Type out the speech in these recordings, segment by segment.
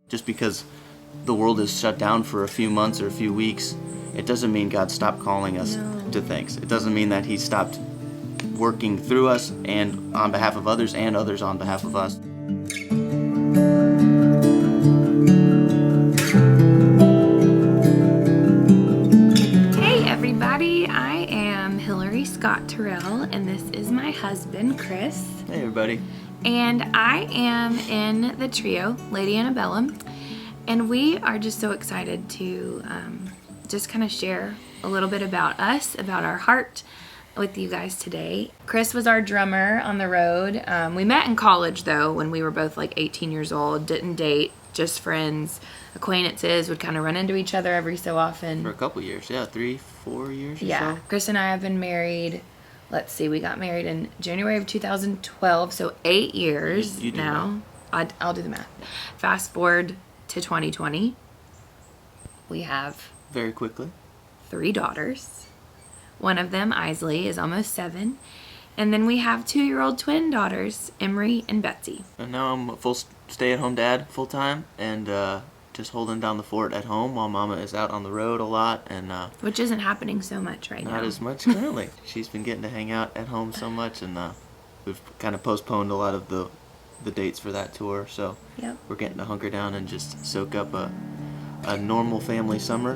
Just because the world is shut down for a few months or a few weeks, it doesn't mean God stopped calling us to things. It doesn't mean that he stopped working through us and on behalf of others and others on behalf of us. Hey everybody, I am Hillary Scott Tyrrell, and this is my husband, Chris. Hey everybody. And I am in the trio, Lady Antebellum, and we are just so excited to just kind of share a little bit about us, about our heart with you guys today. Chris was our drummer on the road. We met in college though, when we were both like 18 years old, didn't date, just friends, acquaintances, would kind of run into each other every so often. For a couple years, 3-4 years or so. Chris and I have been married, let's see, we got married in January of 2012, so 8 years You do now. I'll do the math. Fast forward to 2020. We have Very quickly. 3 daughters. One of them, Isley, is almost 7. And then we have 2-year-old twin daughters, Emery and Betsy. And now I'm a full stay-at-home dad full-time and just holding down the fort at home while Mama is out on the road a lot. And Which isn't happening so much right now. Not as much currently. She's been getting to hang out at home so much, and we've kind of postponed a lot of the dates for that tour. So Yep. we're getting to hunker down and just soak up a normal family summer.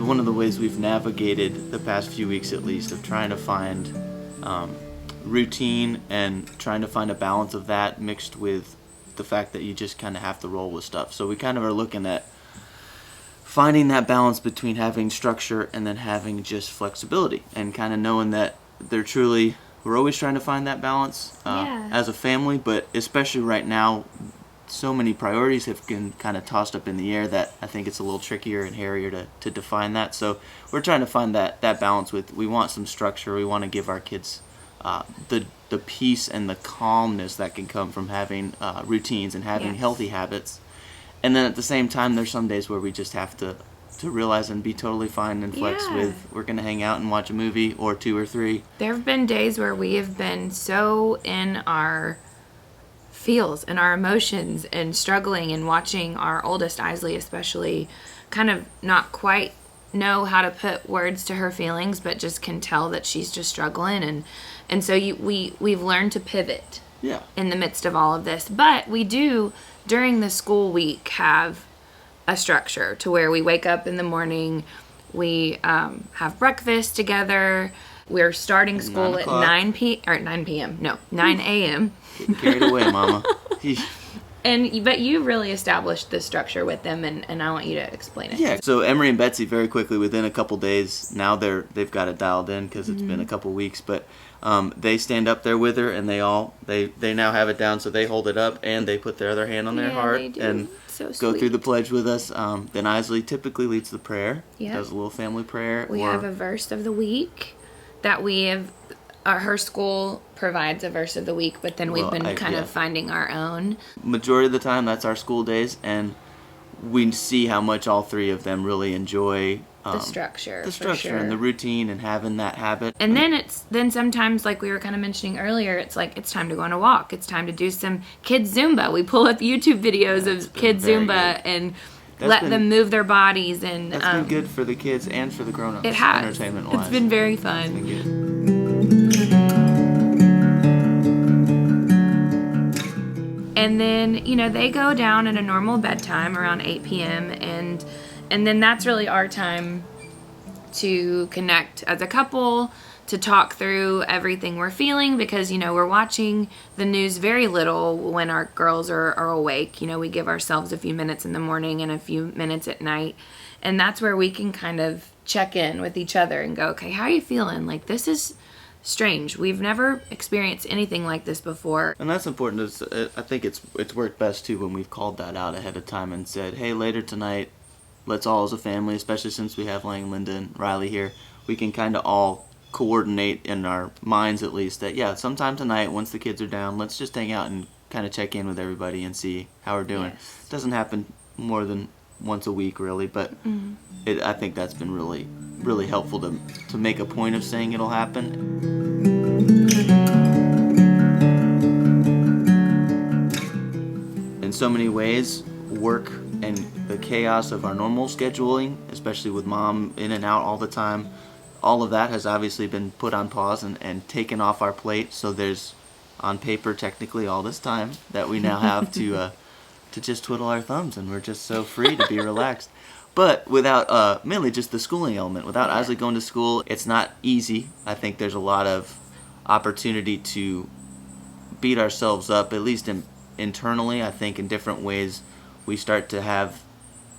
One of the ways we've navigated the past few weeks, at least, of trying to find routine and trying to find a balance of that mixed with the fact that you just kind of have to roll with stuff. So we kind of are looking at finding that balance between having structure and then having just flexibility, and kind of knowing that we're always trying to find that balance as a family, but especially right now, so many priorities have been kind of tossed up in the air that I think it's a little trickier and hairier to define that. So we're trying to find that balance we want some structure. We want to give our kids the peace and the calmness that can come from having routines and having healthy habits. And then at the same time, there's some days where we just have to realize and be totally fine and flex with, we're going to hang out and watch a movie or 2 or 3. There have been days where we have been so in our feels and our emotions and struggling, and watching our oldest, Isley especially, kind of not quite know how to put words to her feelings, but just can tell that she's just struggling, and so we've learned to pivot in the midst of all of this. But we do, during the school week, have a structure to where we wake up in the morning, we have breakfast together, we're starting school at 9 a.m. Getting carried away, Mama. But you really established the structure with them, and I want you to explain it. Yeah. So Emery and Betsy, very quickly, within a couple days, now they've got it dialed in because it's been a couple weeks. But they stand up there with her, and they now have it down. So they hold it up and they put their other hand on their heart and go through the pledge with us. Then Isley typically leads the prayer. Does a little family prayer. We have a verse of the week that we have. Her school provides a verse of the week, but then we've been kind of finding our own. Majority of the time, that's our school days, and we see how much all 3 of them really enjoy the structure, and the routine, and having that habit. And then sometimes, like we were kind of mentioning earlier, it's like it's time to go on a walk. It's time to do some kids Zumba. We pull up YouTube videos of kids Zumba and let them move their bodies, and that's been good for the kids and for the grown-ups. It has. Entertainment-wise. It's been very fun. It's been good. And then, they go down at a normal bedtime around 8 p.m. And then that's really our time to connect as a couple, to talk through everything we're feeling, because, we're watching the news very little when our girls are awake. We give ourselves a few minutes in the morning and a few minutes at night. And that's where we can kind of check in with each other and go, okay, how are you feeling? Like, this is strange. We've never experienced anything like this before. And that's important. I think it's worked best too when we've called that out ahead of time and said, hey, later tonight, let's all as a family, especially since we have Lang, Linda, and Riley here, we can kind of all coordinate in our minds at least that, sometime tonight, once the kids are down, let's just hang out and kind of check in with everybody and see how we're doing. It doesn't happen more than once a week, really, but I think that's been really, really helpful to make a point of saying it'll happen. so many ways, work and the chaos of our normal scheduling, especially with mom in and out all the time, all of that has obviously been put on pause and taken off our plate. So there's, on paper, technically all this time that we now have to just twiddle our thumbs, and we're just so free to be relaxed. But without mainly just the schooling element, without Isley going to school, it's not easy. I think there's a lot of opportunity to beat ourselves up, at least internally. I think in different ways we start to have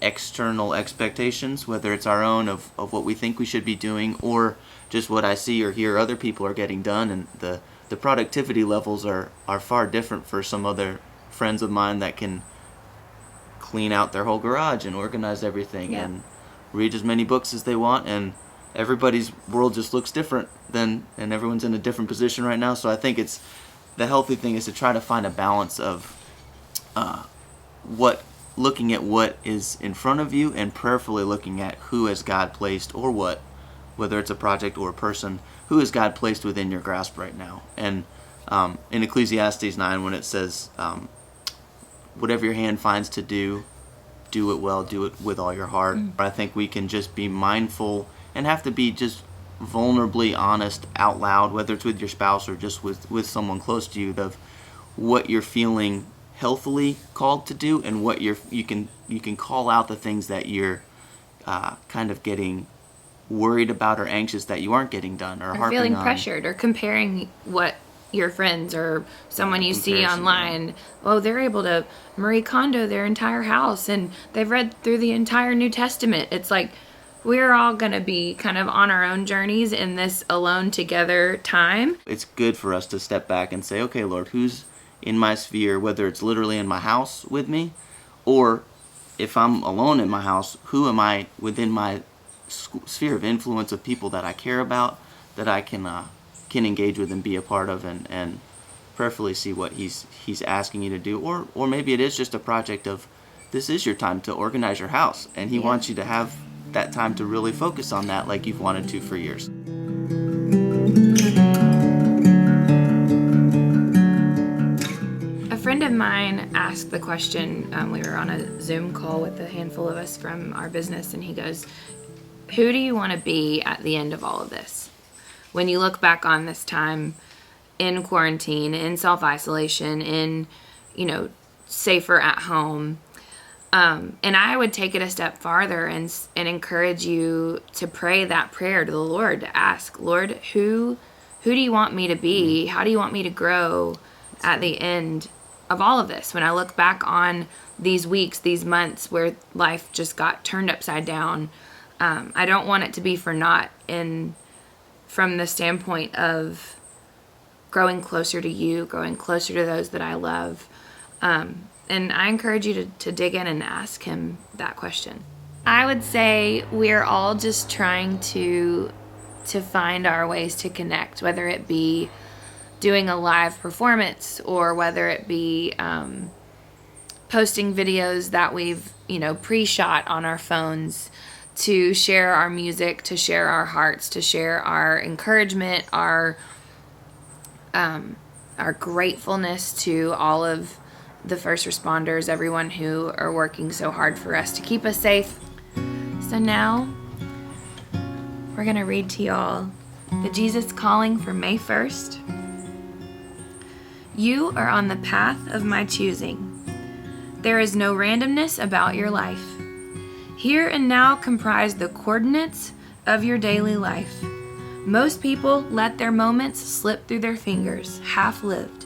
external expectations, whether it's our own of what we think we should be doing, or just what I see or hear other people are getting done, and the productivity levels are far different for some other friends of mine that can clean out their whole garage and organize everything and read as many books as they want, and everybody's world just looks different and everyone's in a different position right now. So I think it's the healthy thing is to try to find a balance of looking at what is in front of you and prayerfully looking at who has God placed, or whether it's a project or a person, who has God placed within your grasp right now. And in Ecclesiastes 9, when it says, whatever your hand finds to do it well, do it with all your heart. I think we can just be mindful and have to be just vulnerably honest out loud, whether it's with your spouse or just with someone close to you, of what you're feeling healthily called to do, and what you can call out the things that you're kind of getting worried about or anxious that you aren't getting done, or harping feeling on. pressured, or comparing what your friends or someone you see online, oh, they're able to Marie Kondo their entire house and they've read through the entire New Testament. It's like we're all going to be kind of on our own journeys in this alone together time. It's good for us to step back and say, okay, Lord, who's in my sphere, whether it's literally in my house with me, or if I'm alone in my house, who am I within my sphere of influence of people that I care about, that I can engage with and be a part of, and prayerfully see what he's asking you to do, or maybe it is just a project of, this is your time to organize your house, and he wants you to have that time to really focus on that like you've wanted to for years. A friend of mine asked the question, we were on a Zoom call with a handful of us from our business, and he goes, who do you want to be at the end of all of this? When you look back on this time in quarantine, in self-isolation, in, safer at home. And I would take it a step farther and encourage you to pray that prayer to the Lord, to ask, Lord, who do you want me to be? How do you want me to grow at the end of all of this? When I look back on these weeks, these months where life just got turned upside down, I don't want it to be for naught, from the standpoint of growing closer to you, growing closer to those that I love. And I encourage you to dig in and ask him that question. I would say we're all just trying to find our ways to connect, whether it be doing a live performance, or whether it be posting videos that we've pre-shot on our phones, to share our music, to share our hearts, to share our encouragement, our gratefulness to all of the first responders, everyone who are working so hard for us to keep us safe. So now we're going to read to y'all the Jesus Calling for May 1st. You are on the path of my choosing. There is no randomness about your life. Here and now comprise the coordinates of your daily life. Most people let their moments slip through their fingers, half-lived.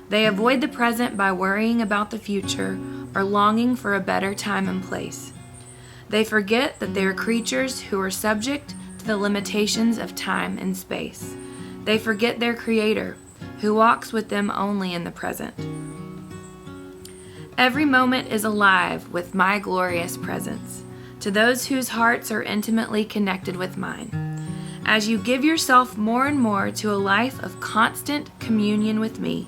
They avoid the present by worrying about the future or longing for a better time and place. They forget that they are creatures who are subject to the limitations of time and space. They forget their Creator, who walks with them only in the present. Every moment is alive with my glorious presence, to those whose hearts are intimately connected with mine. As you give yourself more and more to a life of constant communion with me,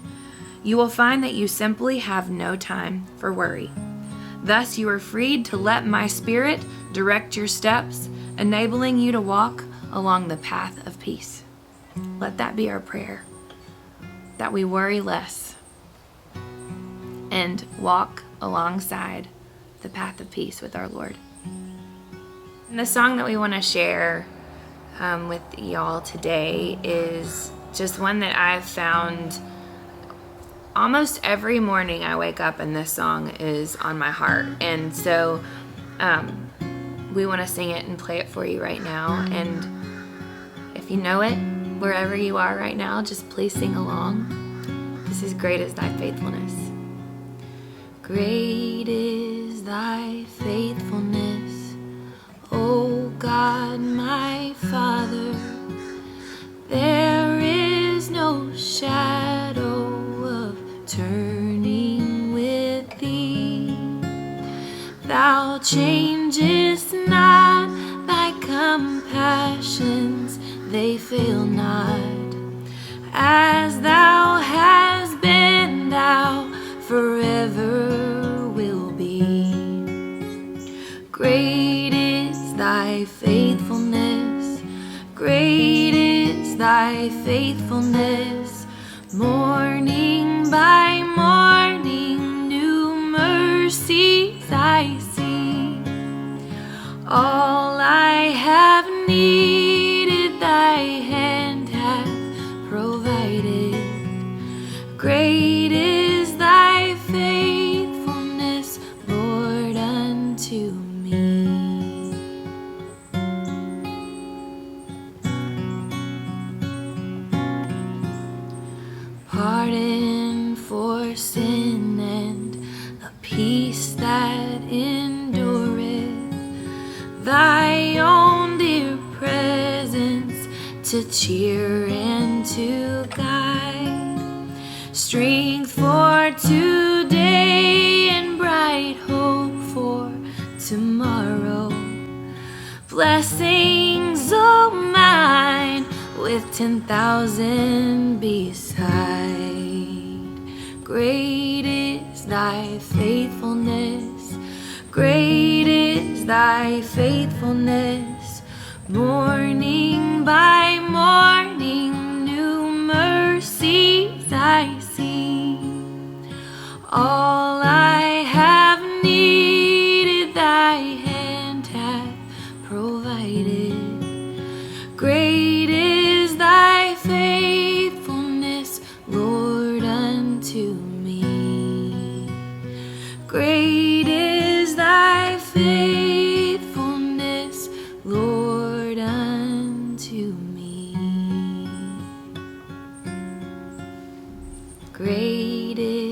you will find that you simply have no time for worry. Thus, you are freed to let my Spirit direct your steps, enabling you to walk along the path of peace. Let that be our prayer, that we worry less and walk alongside the path of peace with our Lord. And the song that we want to share with y'all today is just one that I've found almost every morning I wake up and this song is on my heart. And so we want to sing it and play it for you right now. And if you know it, wherever you are right now, just please sing along. This is Great is Thy Faithfulness. Great is Thy faithfulness, O God, my Father. There is no shadow of turning with Thee. Thou changest not, Thy compassions, they fail not. As Thou hast been, Thou forever will be. Great is Thy faithfulness, great is Thy faithfulness. Morning by morning, new mercies I see. All I have needed, Thy hand hath provided. Great is Thy faithfulness, Lord, unto me. Pardon for sin and a peace that endureth. Thy own dear presence to cheer and to guide. Strength for today and bright hope for tomorrow. Blessings, oh mine, with 10,000 beside. Great is Thy faithfulness, great is Thy faithfulness. Morning by morning, new mercies I see. All I have needed, Thy hand hath provided. Great is Thy faithfulness, Lord, unto me. Great is Thy faithfulness, Lord, unto me. Great is